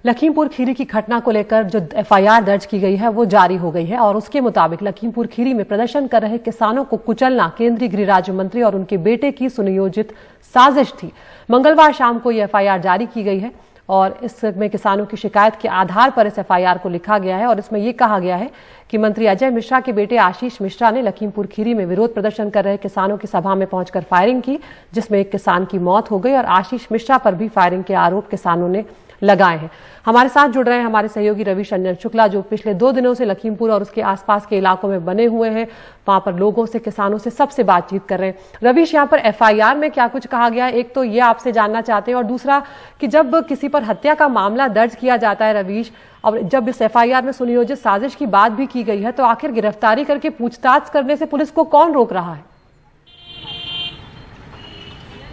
लखीमपुर खीरी की घटना को लेकर जो एफआईआर दर्ज की गई है वो जारी हो गई है और उसके मुताबिक लखीमपुर खीरी में प्रदर्शन कर रहे किसानों को कुचलना केंद्रीय गृह राज्य मंत्री और उनके बेटे की सुनियोजित साजिश थी। मंगलवार शाम को ये एफआईआर जारी की गई है और इसमें किसानों की शिकायत के आधार पर इस एफआईआर को लिखा गया है और इसमें यह कहा गया है कि मंत्री अजय मिश्रा के बेटे आशीष मिश्रा ने लखीमपुर खीरी में विरोध प्रदर्शन कर रहे किसानों की सभा में पहुंचकर फायरिंग की, जिसमें एक किसान की मौत हो गई और आशीष मिश्रा पर भी फायरिंग के आरोप किसानों ने लगाए हैं। हमारे साथ जुड़ रहे हैं हमारे सहयोगी रवीश रंजन शुक्ला, जो पिछले 2 दिनों से लखीमपुर और उसके आसपास के इलाकों में बने हुए हैं, वहां पर लोगों से, किसानों से सबसे बातचीत कर रहे हैं। रवीश, यहाँ पर एफआईआर में क्या कुछ कहा गया है, एक तो ये आपसे जानना चाहते हैं, और दूसरा कि जब किसी पर हत्या का मामला दर्ज किया जाता है रवीश, और जब इस एफआईआर में सुनियोजित साजिश की बात भी की गई है, तो आखिर गिरफ्तारी करके पूछताछ करने से पुलिस को कौन रोक रहा है?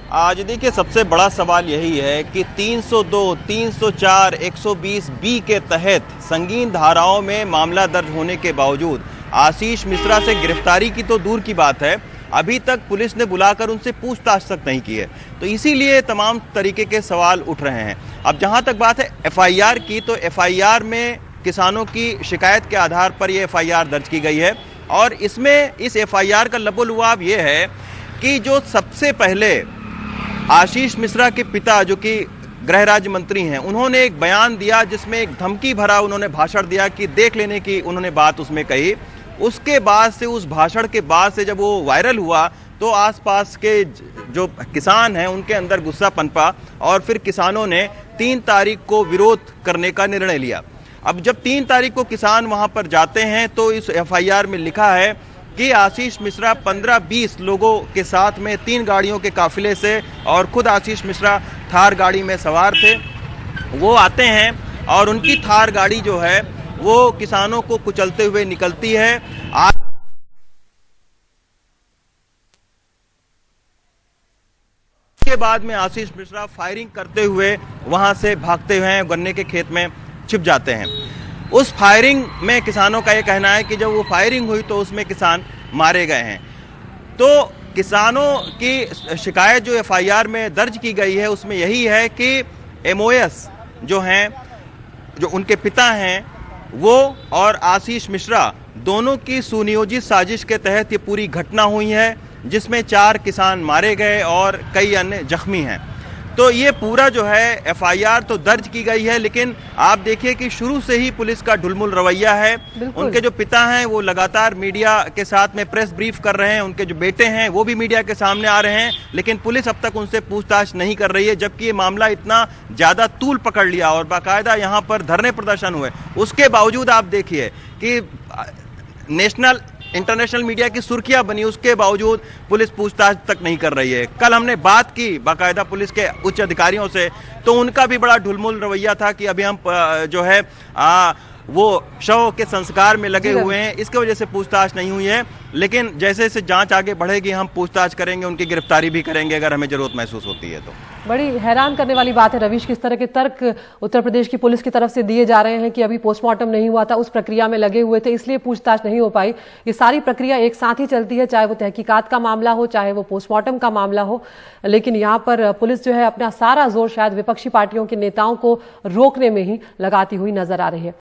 आज देखिए, सबसे बड़ा सवाल यही है कि 302, 304, 120 बी के तहत संगीन धाराओं में मामला दर्ज होने के बावजूद आशीष मिश्रा से गिरफ्तारी की तो दूर की बात है, अभी तक पुलिस ने बुलाकर उनसे पूछताछ तक नहीं की है। तो इसीलिए तमाम तरीके के सवाल उठ रहे हैं। अब जहां तक बात है एफआईआर की, तो एफआईआर में किसानों की शिकायत के आधार पर यह एफआईआर दर्ज की गई है और इसमें इस एफआईआर का लबोलुआब ये है कि जो सबसे पहले आशीष मिश्रा के पिता, जो कि गृह राज्य मंत्री हैं, उन्होंने एक बयान दिया जिसमें एक धमकी भरा उन्होंने भाषण दिया कि देख लेने की उन्होंने बात उसमें कही। उसके बाद से, उस भाषण के बाद से जब वो वायरल हुआ तो आसपास के जो किसान हैं उनके अंदर गुस्सा पनपा और फिर किसानों ने 3 तारीख को विरोध करने का निर्णय लिया। अब जब 3 तारीख को किसान वहां पर जाते हैं तो इस एफआईआर में लिखा है कि आशीष मिश्रा 15-20 लोगों के साथ में 3 गाड़ियों के काफिले से, और खुद आशीष मिश्रा थार गाड़ी में सवार थे, वो आते हैं और उनकी थार गाड़ी जो है वो किसानों को कुचलते हुए निकलती है। के बाद में आशीष मिश्रा फायरिंग करते हुए वहां से भागते हुए गन्ने के खेत में छिप जाते हैं। उस फायरिंग में किसानों का यह कहना है कि जब वो फायरिंग हुई तो उसमें किसान मारे गए हैं। तो किसानों की शिकायत जो एफआईआर में दर्ज की गई है उसमें यही है कि एमओएस जो हैं, जो उनके पिता हैं, वो और आशीष मिश्रा दोनों की सुनियोजित साजिश के तहत ये पूरी घटना हुई है, जिसमें 4 किसान मारे गए और कई अन्य जख्मी हैं। तो ये पूरा जो है एफआईआर तो दर्ज की गई है, लेकिन आप देखिए कि शुरू से ही पुलिस का ढुलमुल रवैया है। उनके जो पिता हैं वो लगातार मीडिया के साथ में प्रेस ब्रीफ कर रहे हैं, उनके जो बेटे हैं वो भी मीडिया के सामने आ रहे हैं, लेकिन पुलिस अब तक उनसे पूछताछ नहीं कर रही है। जबकि ये मामला इतना ज्यादा तूल पकड़ लिया और बाकायदा यहाँ पर धरने प्रदर्शन हुए, उसके बावजूद आप देखिए कि नेशनल इंटरनेशनल मीडिया की सुर्खियां बनी, उसके बावजूद पुलिस पूछताछ तक नहीं कर रही है। कल हमने बात की बाकायदा पुलिस के उच्च अधिकारियों से, तो उनका भी बड़ा ढुलमुल रवैया था कि अभी हम जो है वो शव के संस्कार में लगे हुए हैं, इसकी वजह से पूछताछ नहीं हुई है। लेकिन जैसे जैसे जांच आगे बढ़ेगी हम पूछताछ करेंगे, उनकी गिरफ्तारी भी करेंगे अगर हमें जरूरत महसूस होती है तो। बड़ी हैरान करने वाली बात है रवीश, किस तरह के तर्क उत्तर प्रदेश की पुलिस की तरफ से दिए जा रहे हैं कि अभी पोस्टमार्टम नहीं हुआ था, उस प्रक्रिया में लगे हुए थे, इसलिए पूछताछ नहीं हो पाई। ये सारी प्रक्रिया एक साथ ही चलती है, चाहे वो तहकीकात का मामला हो, चाहे वो पोस्टमार्टम का मामला हो। लेकिन यहाँ पर पुलिस जो है अपना सारा जोर शायद विपक्षी पार्टियों के नेताओं को रोकने में ही लगाती हुई नजर आ रही है।